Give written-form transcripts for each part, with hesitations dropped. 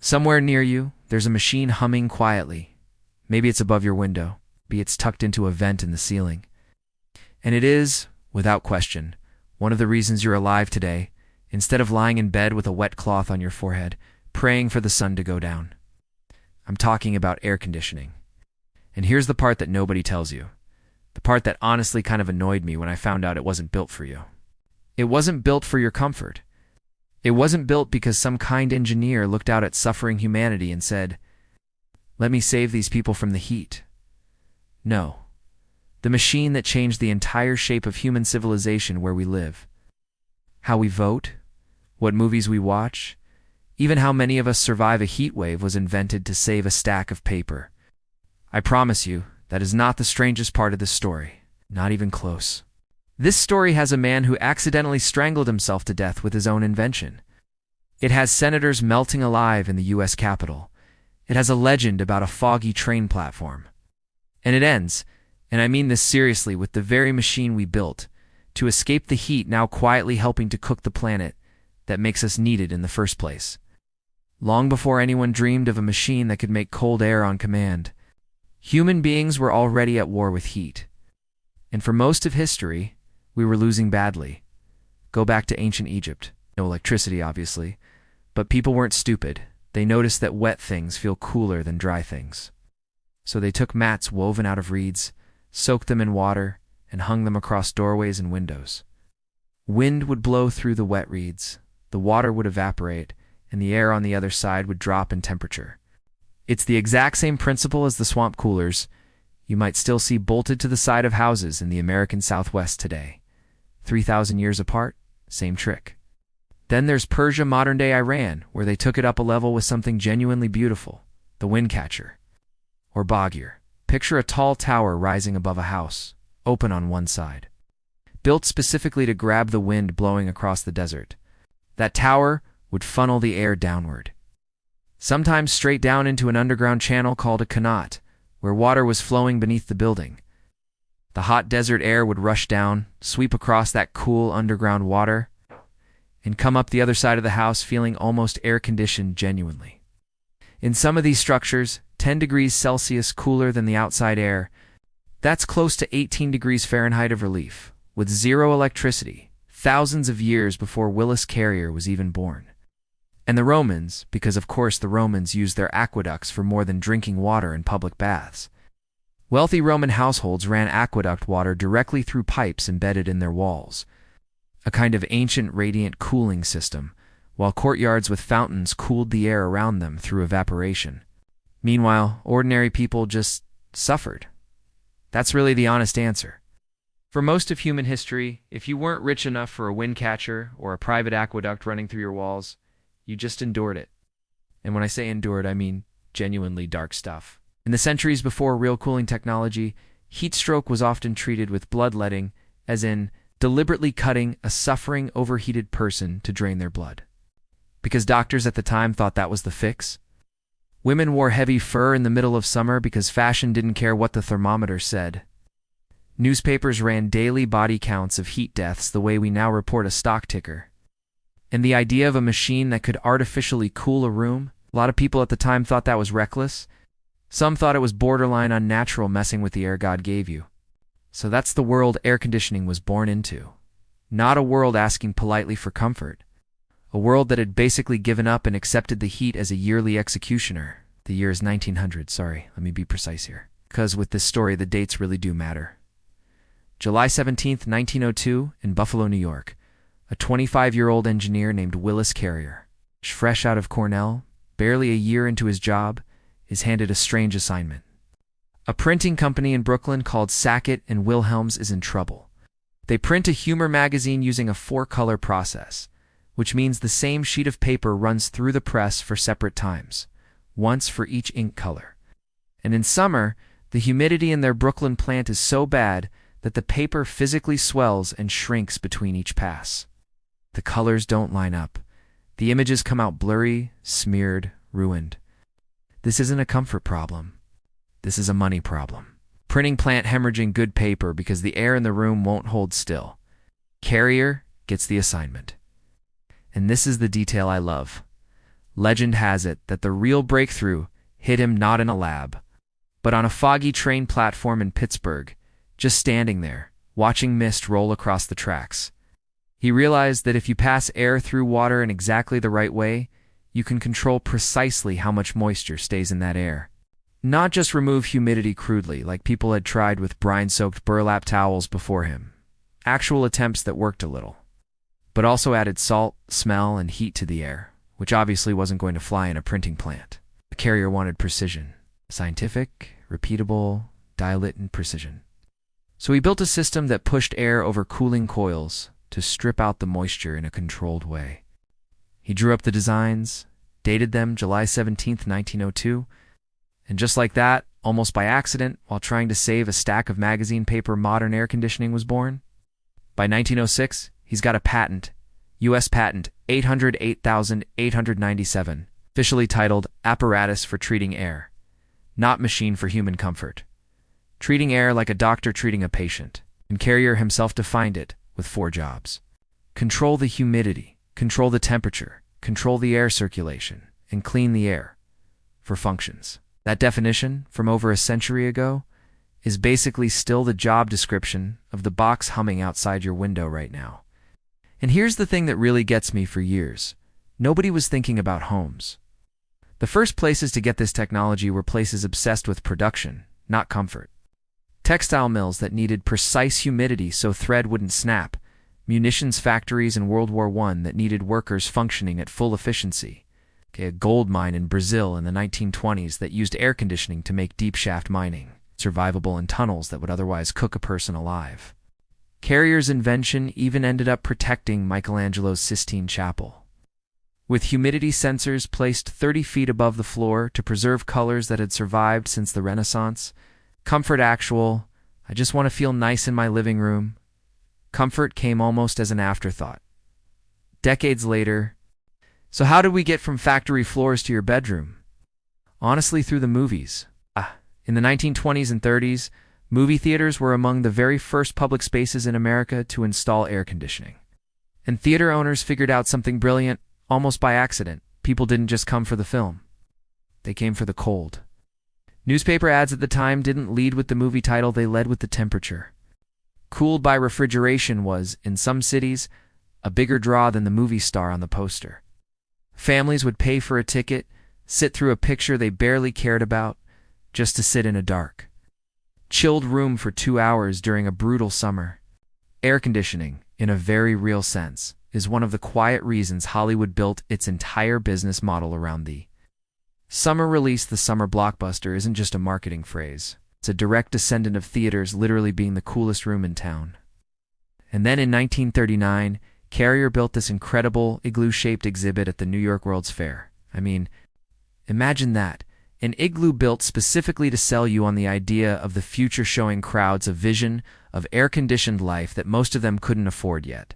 Somewhere near you, there's a machine humming quietly. Maybe it's above your window, maybe it's tucked into a vent in the ceiling. And it is, without question, one of the reasons you're alive today, instead of lying in bed with a wet cloth on your forehead, praying for the sun to go down. I'm talking about air conditioning. And here's the part that nobody tells you. The part that honestly kind of annoyed me when I found out it wasn't built for you. It wasn't built for your comfort. It wasn't built because some kind engineer looked out at suffering humanity and said, "Let me save these people from the heat." No. The machine that changed the entire shape of human civilization where we live. How we vote, what movies we watch, even how many of us survive a heat wave was invented to save a stack of paper. I promise you, that is not the strangest part of this story. Not even close. This story has a man who accidentally strangled himself to death with his own invention. It has senators melting alive in the U.S. Capitol. It has a legend about a foggy train platform. And it ends, and I mean this seriously, with the very machine we built to escape the heat now quietly helping to cook the planet that makes us needed in the first place. Long before anyone dreamed of a machine that could make cold air on command, human beings were already at war with heat. And for most of history, we were losing badly. Go back to ancient Egypt. No electricity, obviously, but people weren't stupid. They noticed that wet things feel cooler than dry things. So they took mats woven out of reeds, soaked them in water, and hung them across doorways and windows. Wind would blow through the wet reeds, the water would evaporate, and the air on the other side would drop in temperature. It's the exact same principle as the swamp coolers you might still see bolted to the side of houses in the American Southwest today. 3,000 years apart, same trick. Then there's Persia, modern-day Iran, where they took it up a level with something genuinely beautiful, the wind catcher. Or Baguio. Picture a tall tower rising above a house, open on one side. Built specifically to grab the wind blowing across the desert. That tower would funnel the air downward. Sometimes straight down into an underground channel called a qanat, where water was flowing beneath the building. The hot desert air would rush down, sweep across that cool underground water, and come up the other side of the house feeling almost air-conditioned genuinely. In some of these structures, 10 degrees Celsius cooler than the outside air, that's close to 18 degrees Fahrenheit of relief, with zero electricity, thousands of years before Willis Carrier was even born. And the Romans, because of course the Romans used their aqueducts for more than drinking water and public baths. Wealthy Roman households ran aqueduct water directly through pipes embedded in their walls, a kind of ancient radiant cooling system, while courtyards with fountains cooled the air around them through evaporation. Meanwhile, ordinary people just suffered. That's really the honest answer. For most of human history, if you weren't rich enough for a wind catcher or a private aqueduct running through your walls, you just endured it. And when I say endured, I mean genuinely dark stuff. In the centuries before real cooling technology, heat stroke was often treated with bloodletting, as in deliberately cutting a suffering, overheated person to drain their blood. Because doctors at the time thought that was the fix. Women wore heavy fur in the middle of summer because fashion didn't care what the thermometer said. Newspapers ran daily body counts of heat deaths the way we now report a stock ticker. And the idea of a machine that could artificially cool a room, a lot of people at the time thought that was reckless. Some thought it was borderline unnatural, messing with the air God gave you. So that's the world air conditioning was born into. Not a world asking politely for comfort. A world that had basically given up and accepted the heat as a yearly executioner. The year is 1900, sorry, let me be precise here. Because with this story, the dates really do matter. July 17th, 1902, in Buffalo, New York. A 25-year-old engineer named Willis Carrier, fresh out of Cornell, barely a year into his job, is handed a strange assignment. A printing company in Brooklyn called Sackett and Wilhelms is in trouble. They print a humor magazine using a 4-color process, which means the same sheet of paper runs through the press for separate times, once for each ink color. And in summer, the humidity in their Brooklyn plant is so bad that the paper physically swells and shrinks between each pass. The colors don't line up. The images come out blurry, smeared, ruined. This isn't a comfort problem. This is a money problem. Printing plant hemorrhaging good paper because the air in the room won't hold still. Carrier gets the assignment. And this is the detail I love. Legend has it that the real breakthrough hit him not in a lab, but on a foggy train platform in Pittsburgh, just standing there, watching mist roll across the tracks. He realized that if you pass air through water in exactly the right way, you can control precisely how much moisture stays in that air. Not just remove humidity crudely, like people had tried with brine-soaked burlap towels before him. Actual attempts that worked a little. But also added salt, smell, and heat to the air, which obviously wasn't going to fly in a printing plant. The Carrier wanted precision. Scientific, repeatable, dial-it-in precision. So he built a system that pushed air over cooling coils to strip out the moisture in a controlled way. He drew up the designs, dated them July 17, 1902, and just like that, almost by accident, while trying to save a stack of magazine paper, modern air conditioning was born. By 1906, he's got a patent, U.S. Patent 808,897, officially titled Apparatus for Treating Air, not Machine for Human Comfort. Treating air like a doctor treating a patient, and Carrier himself defined it with 4 jobs. Control the humidity, control the temperature, control the air circulation, and clean the air for functions. That definition, from over a century ago, is basically still the job description of the box humming outside your window right now. And here's the thing that really gets me for years. Nobody was thinking about homes. The first places to get this technology were places obsessed with production, not comfort. Textile mills that needed precise humidity so thread wouldn't snap, munitions factories in World War I that needed workers functioning at full efficiency, a gold mine in Brazil in the 1920s that used air conditioning to make deep shaft mining survivable in tunnels that would otherwise cook a person alive. Carrier's invention even ended up protecting Michelangelo's Sistine Chapel. With humidity sensors placed 30 feet above the floor to preserve colors that had survived since the Renaissance, comfort actual, I just want to feel nice in my living room. Comfort came almost as an afterthought. Decades later, so how did we get from factory floors to your bedroom? Honestly, through the movies. In the 1920s and 30s, movie theaters were among the very first public spaces in America to install air conditioning. And theater owners figured out something brilliant, almost by accident. People didn't just come for the film. They came for the cold. Newspaper ads at the time didn't lead with the movie title, they led with the temperature. Cooled by refrigeration was, in some cities, a bigger draw than the movie star on the poster. Families would pay for a ticket, sit through a picture they barely cared about, just to sit in a dark, chilled room for 2 hours during a brutal summer. Air conditioning, in a very real sense, is one of the quiet reasons Hollywood built its entire business model around the summer release. The summer blockbuster isn't just a marketing phrase. It's a direct descendant of theaters literally being the coolest room in town. And then in 1939, Carrier built this incredible igloo-shaped exhibit at the New York World's Fair. I mean, imagine that. An igloo built specifically to sell you on the idea of the future, showing crowds a vision of air-conditioned life that most of them couldn't afford yet.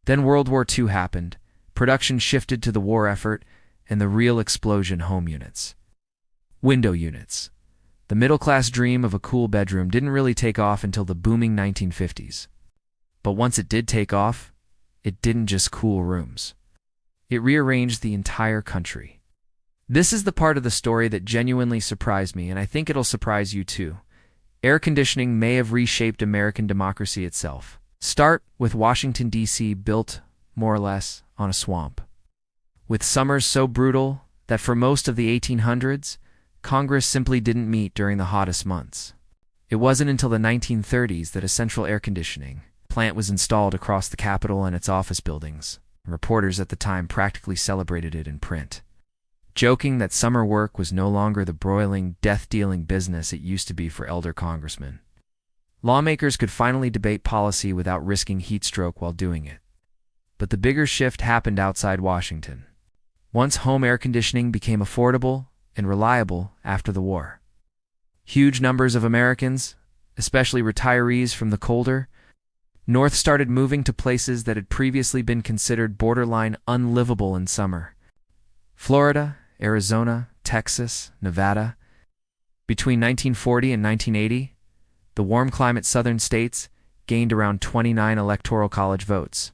Then World War II happened, production shifted to the war effort, and the real explosion: home units. Window units. The middle-class dream of a cool bedroom didn't really take off until the booming 1950s. But once it did take off, it didn't just cool rooms. It rearranged the entire country. This is the part of the story that genuinely surprised me, and I think it'll surprise you too. Air conditioning may have reshaped American democracy itself. Start with Washington, D.C., built, more or less, on a swamp. With summers so brutal that for most of the 1800s, Congress simply didn't meet during the hottest months. It wasn't until the 1930s that a central air conditioning plant was installed across the Capitol and its office buildings. Reporters at the time practically celebrated it in print, joking that summer work was no longer the broiling, death-dealing business it used to be for elder congressmen. Lawmakers could finally debate policy without risking heat stroke while doing it. But the bigger shift happened outside Washington. Once home air conditioning became affordable and reliable after the war, huge numbers of Americans, especially retirees from the colder North, started moving to places that had previously been considered borderline unlivable in summer. Florida, Arizona, Texas, Nevada. Between 1940 and 1980, the warm climate southern states gained around 29 electoral college votes,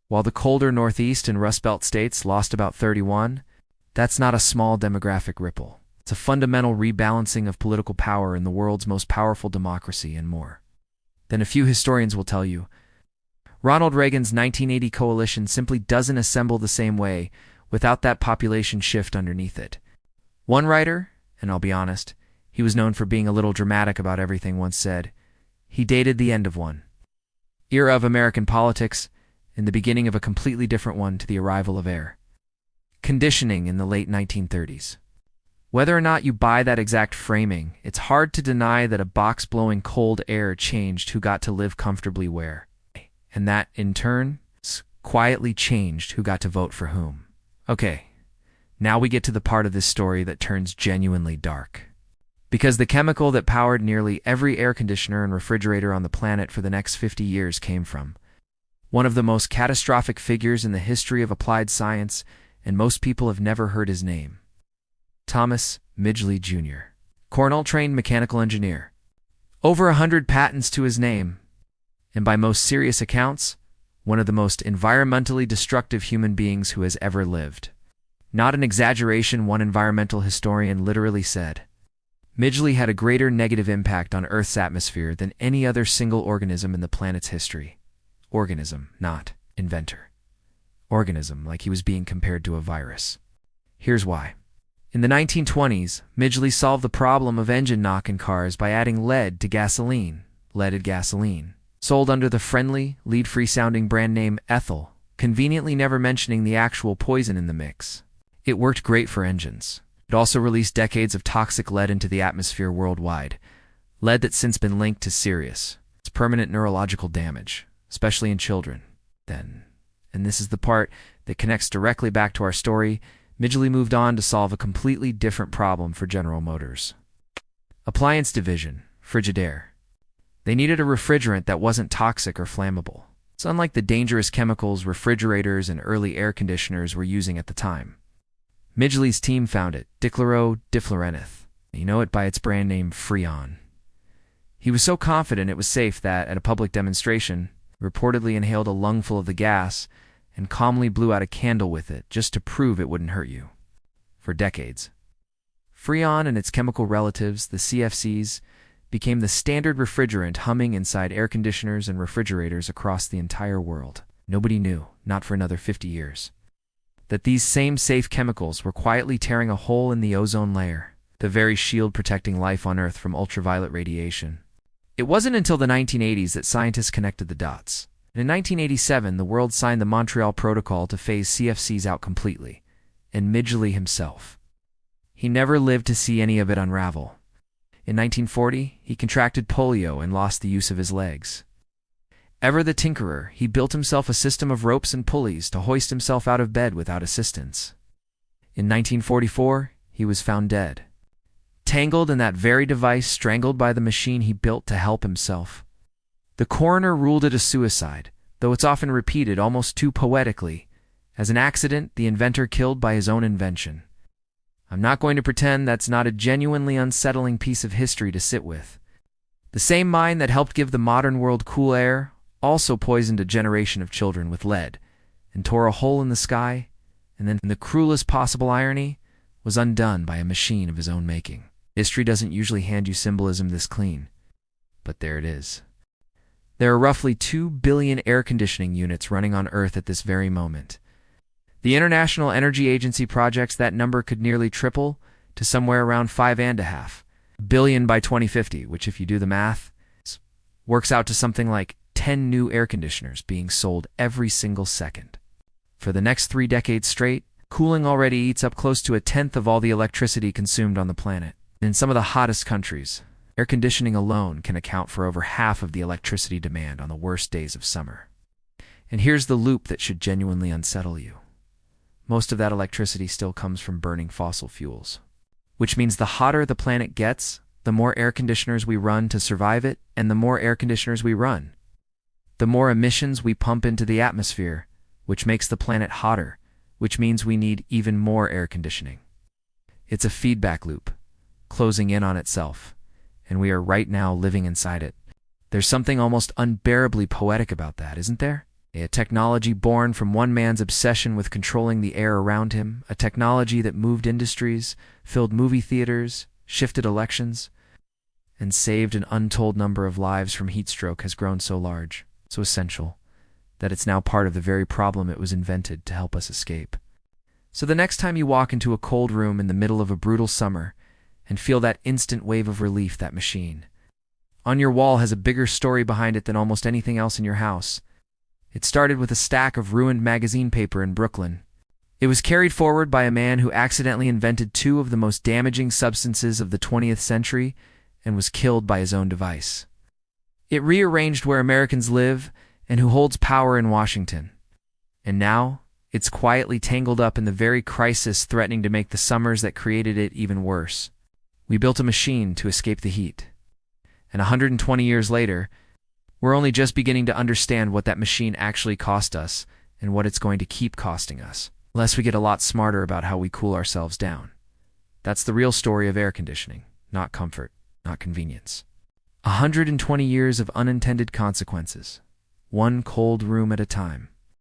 while the colder Northeast and Rust Belt states lost about 31. That's not a small demographic ripple. It's a fundamental rebalancing of political power in the world's most powerful democracy and more than a few historians will tell you. Ronald Reagan's 1980 coalition simply doesn't assemble the same way without that population shift underneath it. One writer, and I'll be honest, he was known for being a little dramatic about everything, once said, he dated the end of one era of American politics and the beginning of a completely different one to the arrival of air conditioning in the late 1930s. Whether or not you buy that exact framing, it's hard to deny that a box blowing cold air changed who got to live comfortably where, and that, in turn, quietly changed who got to vote for whom. Okay, now we get to the part of this story that turns genuinely dark. Because the chemical that powered nearly every air conditioner and refrigerator on the planet for the next 50 years came from one of the most catastrophic figures in the history of applied science, and most people have never heard his name. Thomas Midgley Jr., Cornell-trained mechanical engineer. Over 100 patents to his name, and by most serious accounts, one of the most environmentally destructive human beings who has ever lived. Not an exaggeration, one environmental historian literally said. Midgley had a greater negative impact on Earth's atmosphere than any other single organism in the planet's history. Organism, not inventor. Organism, like he was being compared to a virus. Here's why. In the 1920s, Midgley solved the problem of engine knock in cars by adding lead to gasoline, leaded gasoline, sold under the friendly, lead-free sounding brand name Ethyl, conveniently never mentioning the actual poison in the mix. It worked great for engines. It also released decades of toxic lead into the atmosphere worldwide, lead that's since been linked to serious, it's permanent neurological damage, especially in children. Then, and this is the part that connects directly back to our story, Midgley moved on to solve a completely different problem for General Motors. Appliance division, Frigidaire. They needed a refrigerant that wasn't toxic or flammable. It's unlike the dangerous chemicals refrigerators and early air conditioners were using at the time. Midgley's team found it, dichloro-difluoreneth. You know it by its brand name Freon. He was so confident it was safe that, at a public demonstration, he reportedly inhaled a lungful of the gas and calmly blew out a candle with it just to prove it wouldn't hurt you. For decades, Freon and its chemical relatives, the CFCs, became the standard refrigerant humming inside air conditioners and refrigerators across the entire world. Nobody knew, not for another 50 years, that these same safe chemicals were quietly tearing a hole in the ozone layer, the very shield protecting life on Earth from ultraviolet radiation. It wasn't until the 1980s that scientists connected the dots. In 1987, the world signed the Montreal Protocol to phase CFCs out completely, and Midgley himself. He never lived to see any of it unravel. In 1940, he contracted polio and lost the use of his legs. Ever the tinkerer, he built himself a system of ropes and pulleys to hoist himself out of bed without assistance. In 1944, he was found dead, tangled in that very device, strangled by the machine he built to help himself. The coroner ruled it a suicide, though it's often repeated almost too poetically, as an accident, the inventor killed by his own invention. I'm not going to pretend that's not a genuinely unsettling piece of history to sit with. The same mind that helped give the modern world cool air also poisoned a generation of children with lead, and tore a hole in the sky, and then, in the cruelest possible irony, was undone by a machine of his own making. History doesn't usually hand you symbolism this clean, but there it is. There are roughly 2 billion air conditioning units running on Earth at this very moment. The International Energy Agency projects that number could nearly triple to somewhere around 5.5 billion by 2050, which, if you do the math, works out to something like 10 new air conditioners being sold every single second. For the next 3 decades straight, cooling already eats up close to 1/10 of all the electricity consumed on the planet. In some of the hottest countries, air conditioning alone can account for over half of the electricity demand on the worst days of summer. And here's the loop that should genuinely unsettle you. Most of that electricity still comes from burning fossil fuels, which means the hotter the planet gets, the more air conditioners we run to survive it, and the more air conditioners we run, the more emissions we pump into the atmosphere, which makes the planet hotter, which means we need even more air conditioning. It's a feedback loop, closing in on itself, and we are right now living inside it. There's something almost unbearably poetic about that, isn't there? A technology born from one man's obsession with controlling the air around him, a technology that moved industries, filled movie theaters, shifted elections, and saved an untold number of lives from heat stroke has grown so large, so essential, that it's now part of the very problem it was invented to help us escape. So the next time you walk into a cold room in the middle of a brutal summer and feel that instant wave of relief, that machine on your wall has a bigger story behind it than almost anything else in your house. It started with a stack of ruined magazine paper in Brooklyn. It was carried forward by a man who accidentally invented two of the most damaging substances of the 20th century and was killed by his own device. It rearranged where Americans live and who holds power in Washington. And now, it's quietly tangled up in the very crisis threatening to make the summers that created it even worse. We built a machine to escape the heat. And 120 years later, we're only just beginning to understand what that machine actually cost us and what it's going to keep costing us, unless we get a lot smarter about how we cool ourselves down. That's the real story of air conditioning, not comfort, not convenience. 120 years of unintended consequences, one cold room at a time.